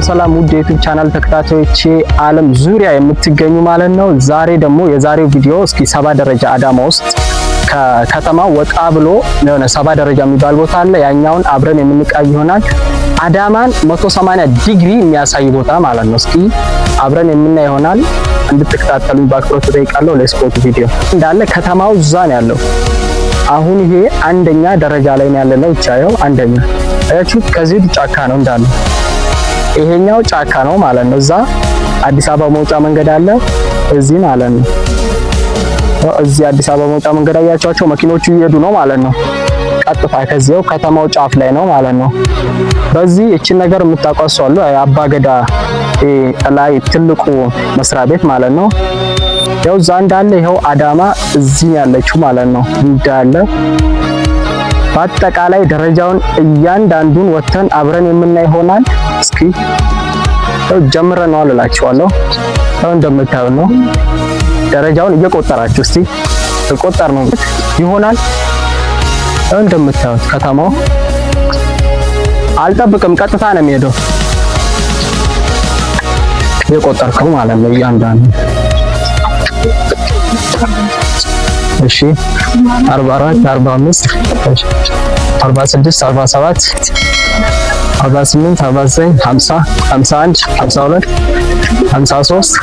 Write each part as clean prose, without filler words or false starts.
ሰላም ውድ የዩቲዩብ ቻናል ተከታታዮቼ ዓለም ዙሪያ የምትገኙ ማለት ነው። ዛሬ ደግሞ የዛሬው ቪዲዮ እስኪ 70 ደረጃ አዳማ ውስጥ ከከተማው ወጣ ብሎ የሆነ 70 ደረጃ የሚባል ቦታ አለ። ያኛውን አብረን የምንቃኝ ይሆናል። አዳማን 180 ዲግሪ የሚያሳይ ቦታ ማለት ነው። እስኪ አብረን የምናይ ይሆናል። እንድትከታተሉኝ በአክብሮት እጠይቃለሁ። ሌትስ ጎ ቱ ቪዲዮ። እንዳለ ከተማው እዛ ነው ያለው። አሁን ይሄ አንደኛ ደረጃ ላይ ነው ያለነው። ይቻየው አንደኛ አያችሁ፣ ከዚህ ጫካ ነው እንዳለ። ይሄኛው ጫካ ነው ማለት ነው። እዛ አዲስ አበባ መውጫ መንገድ አለ እዚህ ማለት ነው። እዚህ አዲስ አበባ መውጫ መንገድ አያቻቸው መኪኖቹ እየሄዱ ነው ማለት ነው። ቀጥታ ከዚያው ከተማው ጫፍ ላይ ነው ማለት ነው። በዚህ እቺን ነገር የምታቋሷሉ አባገዳ ላይ ትልቁ መስሪያ ቤት ማለት ነው። ያው እዛ እንዳለ ይሄው አዳማ እዚህ ያለችው ማለት ነው እንዳለ። በአጠቃላይ ደረጃውን እያንዳንዱን ወተን አብረን የምናይ ይሆናል። እስኪ ጀምረናል እላችኋለሁ። አሁን እንደምታዩ ነው ደረጃውን እየቆጠራችሁ እስቲ ተቆጠር ነው ይሆናል። እንደምታዩት ከተማው አልጠብቅም፣ ቀጥታ ነው የሚሄደው። እየቆጠርከው ማለት ነው እያንዳንዱ። እሺ 44 45 46 47 48 49 50 51 52 53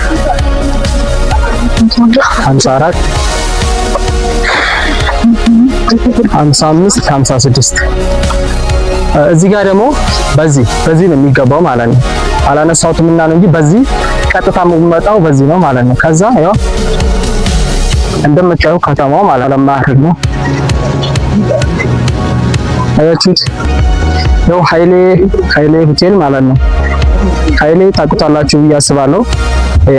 54 55 56 እዚህ ጋር ደግሞ በዚህ ነው የሚገባው ማለት ነው። አላነሳሁትም እና ነው እንጂ በዚህ ቀጥታ የምመጣው በዚህ ነው ማለት ነው። ከዛ ያው እንደምታዩ ከተማው ማለት ለማያርግ ነው። አያችሁት? ያው ኃይሌ ሆቴል ማለት ነው። ኃይሌ ታውቁታላችሁ ብዬ አስባለሁ።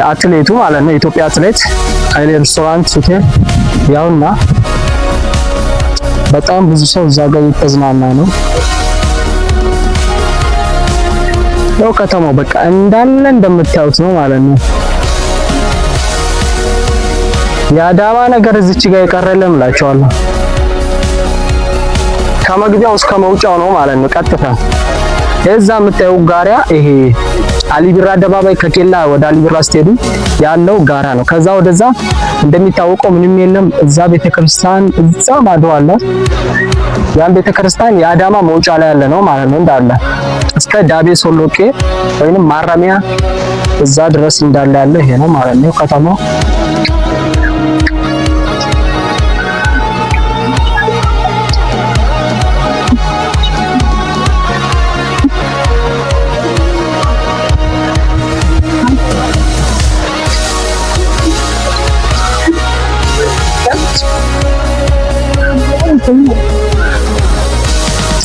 አትሌቱ ማለት ነው። የኢትዮጵያ አትሌት ኃይሌ ሬስቶራንት ሆቴል ያውና በጣም ብዙ ሰው እዛ ጋር እየተዝናና ነው። ያው ከተማው በቃ እንዳለ እንደምታዩት ነው ማለት ነው። የአዳማ ነገር እዚች ጋር ይቀርልም እላችኋለሁ። ከመግቢያው እስከ መውጫው ነው ማለት ነው። ቀጥታ እዛ የምታዩ ጋሪያ ይሄ አሊቢራ አደባባይ ከኬላ ወደ አሊቢራ ስትሄዱ ያለው ጋራ ነው። ከዛ ወደዛ እንደሚታወቀው ምንም የለም። እዛ ቤተክርስቲያን እዛ ማዶ አለ። ያን ቤተክርስቲያን የአዳማ መውጫ ላይ ያለ ነው ማለት ነው። እንዳለ እስከ ዳቤ ሶሎቄ ወይንም ማረሚያ እዛ ድረስ እንዳለ ያለ ይሄ ነው ማለት ነው ከተማው።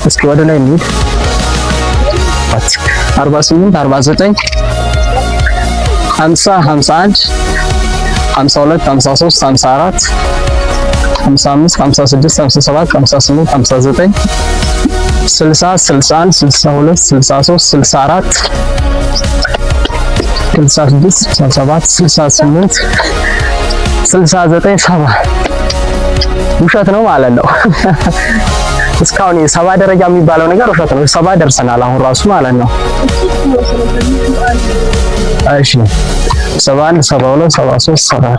እስኪ ወደ ላይ እንሂድ። 48 49 50 51 52 53 54 55 56 57 58 59 60 61 62 63 64 66 67 68 69 70 ውሸት ነው ማለት ነው። እስካሁን 70 ደረጃ የሚባለው ነገር ውሸት ነው። 70 ደርሰናል አሁን ራሱ ማለት ነው። እሺ 71 72 73 74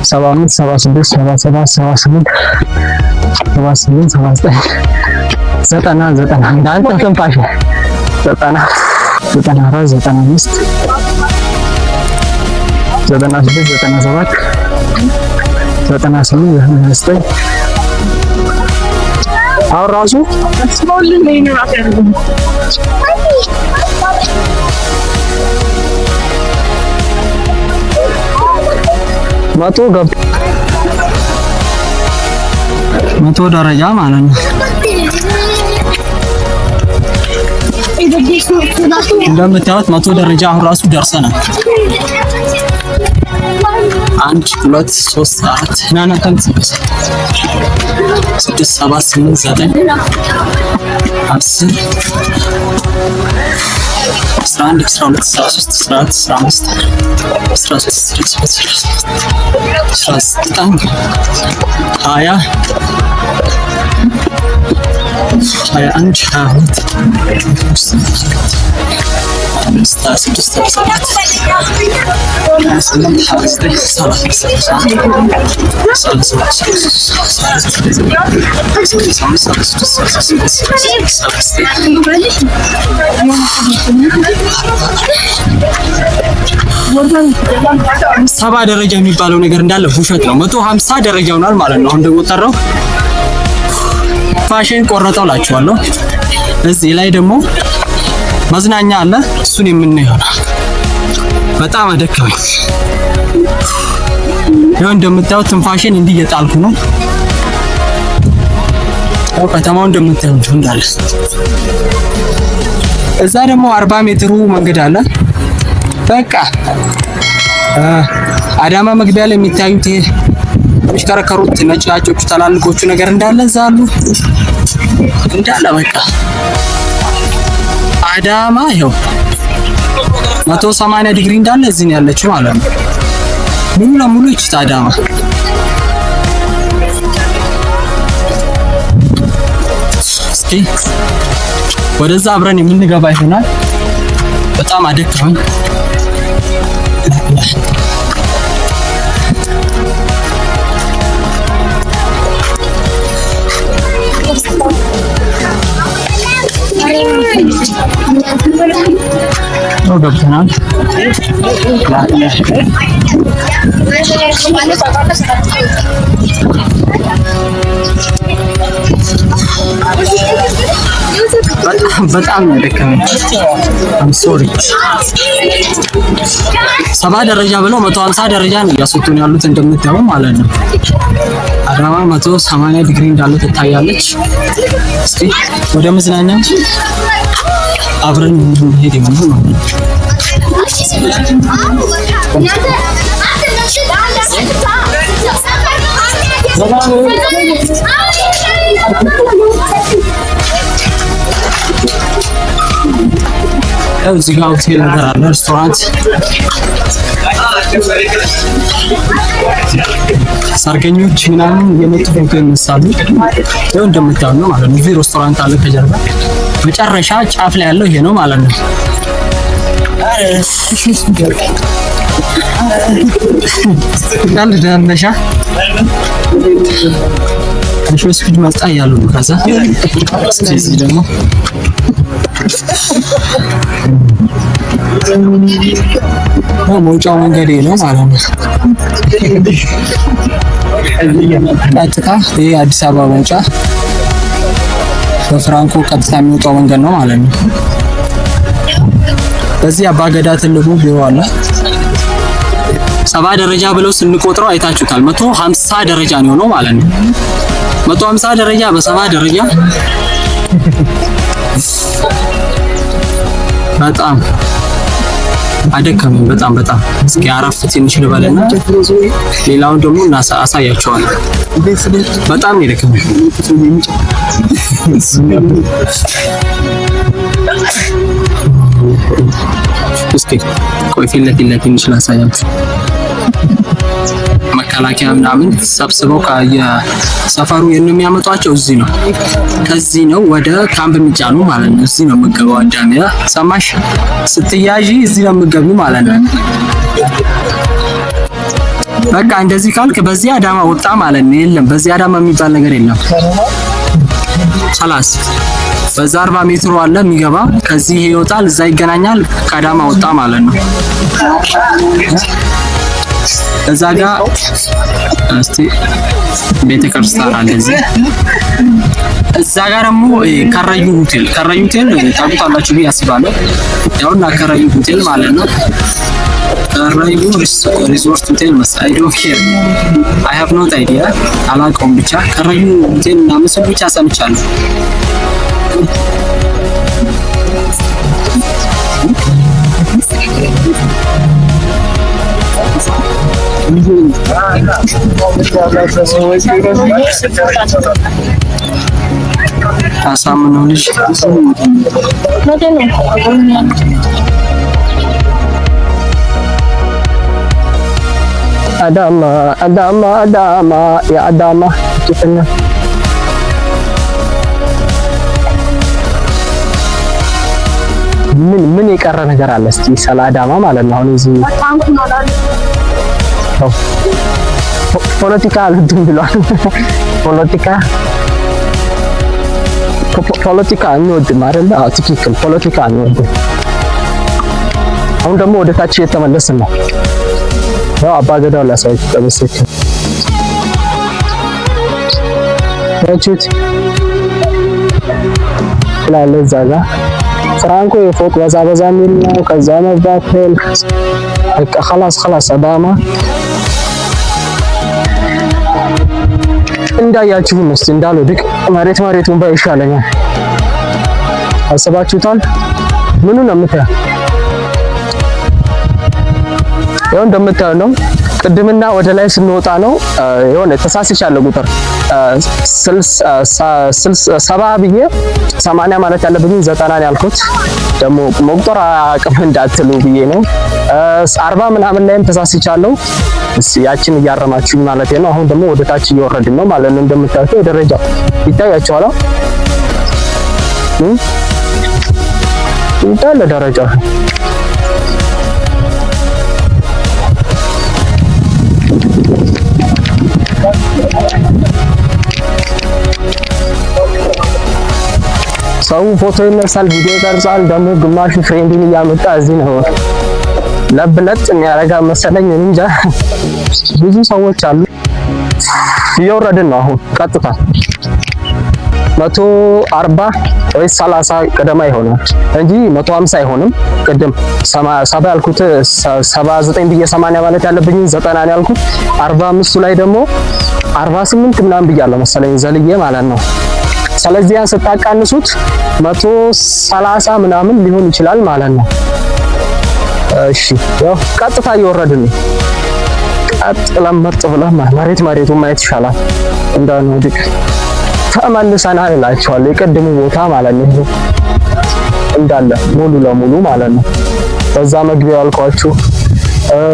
75 76 77 78 78 79 90 እንዳንተ ትንፋሽ 90 94 95 96 97 98 አሁን ራሱ መቶ ደረጃ ማለት ነው። እንደምታዩት 100 ደረጃ አሁን ራሱ ደርሰናል። 1 2 3 4 ናና ከምት 6 7 8 9 10 11 12 13 14 15 16 17 18 19 20 ሰባ ደረጃ የሚባለው ነገር እንዳለ ውሸት ነው። 150 ደረጃ ሆኗል ማለት ነው። አሁን ደግሞ ጠራው ፋሽን ቆረጠው ላችኋለሁ። እዚህ ላይ ደግሞ መዝናኛ አለ። እሱን የምናየው በጣም አደከመኝ። ይኸው እንደምታዩት ትንፋሽን እንዲህ እየጣልኩ ነው። ያው ከተማው እንደምታዩት እንዳለ እዛ ደግሞ 40 ሜትሩ መንገድ አለ። በቃ አዳማ መግቢያ ላይ የሚታዩት ይሄ የሚሽከረከሩት ነጫጮቹ ታላልቆቹ ነገር እንዳለ እዛ አሉ እንዳለ በቃ አዳማ ይኸው 180 ዲግሪ እንዳለ እዚህ ነው ያለችው ማለት ነው። ሙሉ ለሙሉ ይችታ አዳማ እስኪ ወደዛ አብረን የምንገባ ይሆናል። በጣም አደከመኝ። ነው ገብተናል። በጣም ደከመኝ። I'm sorry። 70 ደረጃ ብለው 150 ደረጃ ነው ያስወጡን ያሉት እንደምታዩ ማለት ነው። አዳማ 180 ዲግሪ እንዳለ ትታያለች። እስኪ ወደ መዝናኛ አብረን ሄድ ይሆናል ማለት ነው። እዚህ ጋር ሆቴል ነገር አለ፣ ሬስቶራንት፣ ሰርገኞች ምናምን የመጡ ፎቶ ይነሳሉ። ይኸው እንደምታዩ ነው ማለት ነው። እዚህ ሬስቶራንት አለ ከጀርባ። መጨረሻ ጫፍ ላይ ያለው ይሄ ነው ማለት ነው። ዳል ዳልነሻ እሺ ስፒድ መጣ ያሉ ከዛ እዚህ ደግሞ መውጫው መንገድ ነው ማለት ነው። ቀጥታ ይሄ አዲስ አበባ መውጫ በፍራንኮ ቀጥታ የሚወጣው መንገድ ነው ማለት ነው። በዚህ አባገዳ ትልቁ ቢሮ አለ። 70 ደረጃ ብለው ስንቆጥረው አይታችሁታል። 150 ደረጃ ነው ማለት ነው። 150 ደረጃ በ70 ደረጃ በጣም አደከመኝ። በጣም እስኪ አረፍ ትንሽ ልበልና ሌላውን ደግሞ አሳያችኋለሁ። በጣም ይደከመኝ። እስኪ ቆይ ፊት ለፊት ትንሽ ላሳያችሁ። መከላከያ ምናምን ሰብስበው ከየሰፈሩ የሚያመጧቸው እዚህ ነው። ከዚህ ነው ወደ ካምፕ የሚጫኑ ማለት ነው። እዚህ ነው የምገባው። አዳሜ ሰማሽ? ስትያዢ እዚህ ነው የምገቢው ማለት ነው። በቃ እንደዚህ ካልክ በዚህ አዳማ ወጣ ማለት ነው። የለም በዚህ አዳማ የሚባል ነገር የለም። ሰላስ በዛ 40 ሜትሩ አለ የሚገባ። ከዚህ ይወጣል፣ እዛ ይገናኛል፣ ከአዳማ ወጣ ማለት ነው። እዛ ጋር እስቲ ቤተክርስቲያን አለ እዚህ። እዛ ጋር ደግሞ ከራዩ ሆቴል ታውቁታላችሁ ብዬ አስባለሁ። ያውና ከራዩ ሆቴል ማለት ነው። ከራዩ ሪዞርት ሆቴል መሰለኝ። I don't care. I have no idea። አላውቀውም ብቻ ከራዩ ሆቴል እና ምስል ብቻ ሰምቻለሁ። አሳምነው ልጅ አዳማ የአዳማ ምን የቀረ ነገር አለ እስቲ ስለ አዳማ ማለት ነው? አሁን እዚህ ፖለቲካ አልወድም ብሏል። ፖለቲካ አንወድም አይደል? አዎ ትክክል፣ ፖለቲካ አንወድም። አሁን ደግሞ ወደ ታች እየተመለስን ነው። ያው አባገዳው ላሳያችሁ ተበሰች ታችሁት ላለ ዛጋ ፍራንኮ የፎቅ በዛ የሚል ነው። ከዛ መብራት በቃ خلاص አዳማ እንዳያችሁ ነው። እስቲ እንዳለው ድቅ መሬቱን ባይሻለኛል አሰባችሁታል። ምኑ ነው የምታየው? ያው እንደምታየው ነው። ቅድምና ወደ ላይ ስንወጣ ነው የሆነ ተሳስቻለሁ። ቁጥር 70 ብዬ 80 ማለት ያለብኝ 90 ነው ያልኩት። ደግሞ መቁጠር አቅም እንዳትሉ ብዬ ነው። 40 ምናምን ላይም ተሳስቻለሁ። ያችን እያረማችሁ ማለት ነው። አሁን ደግሞ ወደ ታች እየወረድን ነው ማለት ነው። እንደምታዩት ደረጃው ይታያችኋል። ይታያል ደረጃው። ሰው ፎቶ ይነሳል፣ ቪዲዮ ይቀርጻል። ደግሞ ግማሹ ፍሬንድን እያመጣ እዚህ ነው ለብለጥ የሚያረጋ መሰለኝ እንጃ። ብዙ ሰዎች አሉ። እየወረድን ነው አሁን ቀጥታ 140 ወይ 30 ቀደማ ይሆናል እንጂ 150 አይሆንም። ቅድም 70 ያልኩት 79 ብዬ 80 ማለት ያለብኝ 90 ነው ያልኩት። 45ቱ ላይ ደግሞ 48 ምናምን ብያለሁ መሰለኝ ዘልዬ ማለት ነው። ስለዚህ ያን ስታቃንሱት 130 ምናምን ሊሆን ይችላል ማለት ነው። እሺ ያው ቀጥታ እየወረድን ነው። ቀጥለን መጥ ብለን መሬቱን ማየት ይሻላል። እንዳንወድቅ ተመልሰናል እላችኋለሁ። የቀድሙ ቦታ ማለት ነው እንዳለ ሙሉ ለሙሉ ማለት ነው። በዛ መግቢያው አልኳችሁ፣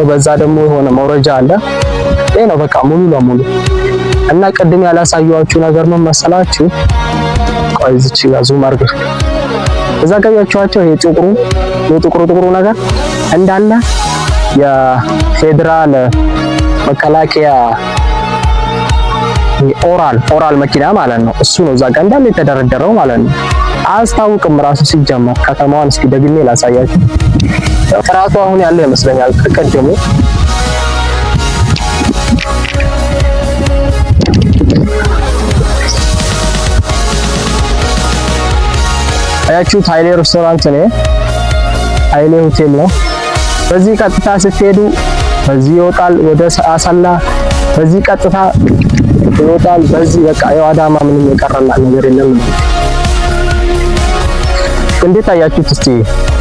በዛ ደግሞ የሆነ መውረጃ አለ። ይሄ ነው በቃ ሙሉ ለሙሉ። እና ቅድም ያላሳየኋችሁ ነገር ምን መሰላችሁ? ቆይ እዚች ጋር ዙም አድርገው እዛ ጋያችኋቸው ይሄ ጥቁሩ ነገር እንዳለ የፌደራል መከላከያ ኦራል መኪና ማለት ነው። እሱ ነው እዛ ጋር እንዳለ የተደረደረው ማለት ነው። አያስታውቅም ራሱ ሲጀመር ከተማዋን። እስኪ ደግሜ ላሳያችሁ። ፍራቱ አሁን ያለው ይመስለኛል ከቀደሙ አያችሁት። ኃይሌ ሬስቶራንት ነው፣ ኃይሌ ሆቴል ነው። በዚህ ቀጥታ ስትሄዱ በዚህ ይወጣል ወደ አሰላ፣ በዚህ ቀጥታ ይወጣል። በዚህ በቃ ያው አዳማ ምንም የቀረና ነገር የለም። እንዴት አያችሁት? እስቲ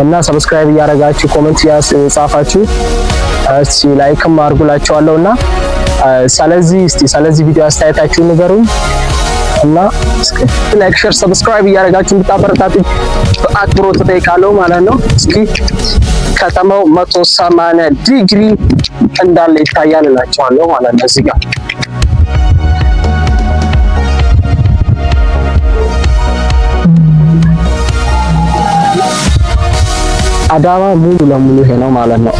እና ሰብስክራይብ እያደረጋችሁ ኮሜንት ያጻፋችሁ እስቲ ላይክም አድርጉላችኋለሁና ስለዚህ ቪዲዮ አስተያየታችሁን ንገሩኝ እና እስኪ ላይክ፣ ሼር፣ ሰብስክራይብ እያደረጋችሁ እንድታበረታቱኝ በአክብሮት እጠይቃለሁ ማለት ነው። እስኪ ከተማው 180 ዲግሪ እንዳለ ይታያል እላችኋለሁ ማለት ነው። እዚህ ጋር አዳማ ሙሉ ለሙሉ ይሄ ነው ማለት ነው።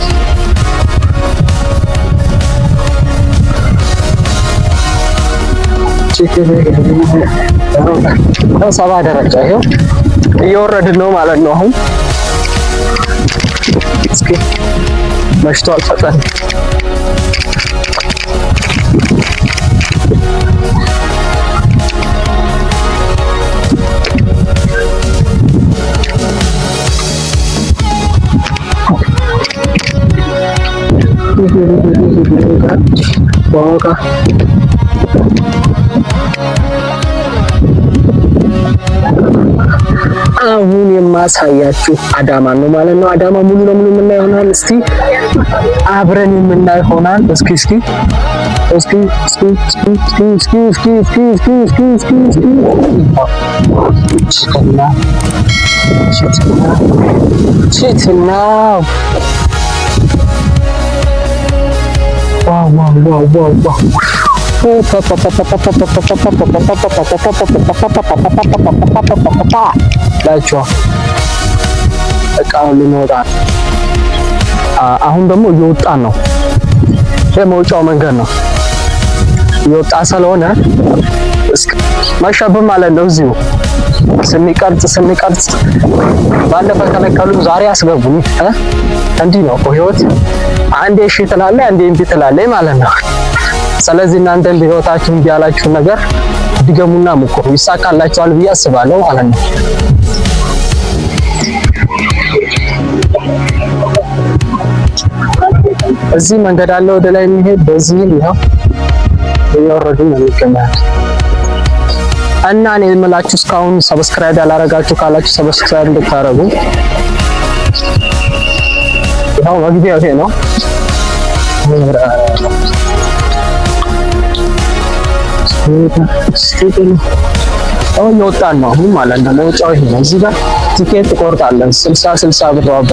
ሰባ ደረጃ ይሄው እየወረድን ነው ማለት ነው። አሁን እስኪ መሽቷል ፈጠን አሁን የማሳያችሁ አዳማ ነው ማለት ነው። አዳማ ሙሉ ለሙሉ የምናየው ይሆናል። እስቲ አብረን የምናየው ይሆናል። እስኪ በቃ ልንወጣ አሁን ደግሞ እየወጣን ነው። የመውጫው መንገድ ነው እየወጣ ስለሆነ መሸብም ማለት ነው። እዚሁ ስንቀርጽ ባለፈ ከለከሉ ዛሬ አስገቡኝ። እንዲህ ነው ህይወት። አንዴ እሺ ትላለህ፣ አንዴ እምቢ ትላለህ ማለት ነው። ስለዚህ እናንተም በህይወታችሁ እምቢ ያላችሁ ነገር ድገሙና ሞክሩ፣ ይሳካላችኋል ብዬ አስባለሁ ማለት ነው። እዚህ መንገድ አለ ወደ ላይ የሚሄድ በዚህ ነው እየወረዱ ነው የሚገኘው። እና እኔ የምላችሁ እስካሁን ሰብስክራይብ ያላረጋችሁ ካላችሁ ሰብስክራይብ እንድታረጉ። ያው መግቢያው ይሄ ነው። አሁን የወጣን ነው አሁን ማለት ነው። መውጫው ይሄ ነው። እዚህ ጋር ቲኬት ትቆርጣለን 60 ብር ዋጋ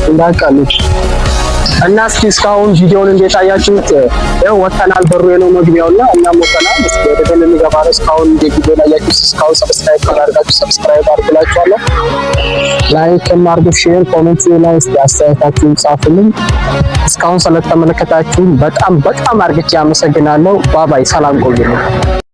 እንዳቃሉት። እና እስኪ እስካሁን ቪዲዮውን እንዴት አያችሁት? ያው ወጣናል፣ በሩ ነው መግቢያውና እናም ወጣናል። እስኪ ወደ ደል እንገባ ነው። እስካሁን እንዴት ቪዲዮ ላይ ያያችሁት? እስካሁን ሰብስክራይብ ካላደረጋችሁ ሰብስክራይብ አድርጉላችኋለሁ። ላይክ ማድረግ፣ ሼር፣ ኮሜንት ላይ እስኪ አስተያየታችሁን ጻፉልኝ። እስካሁን ስለተመለከታችሁ በጣም አድርጌ አመሰግናለሁ። ባባይ፣ ሰላም ቆዩልኝ።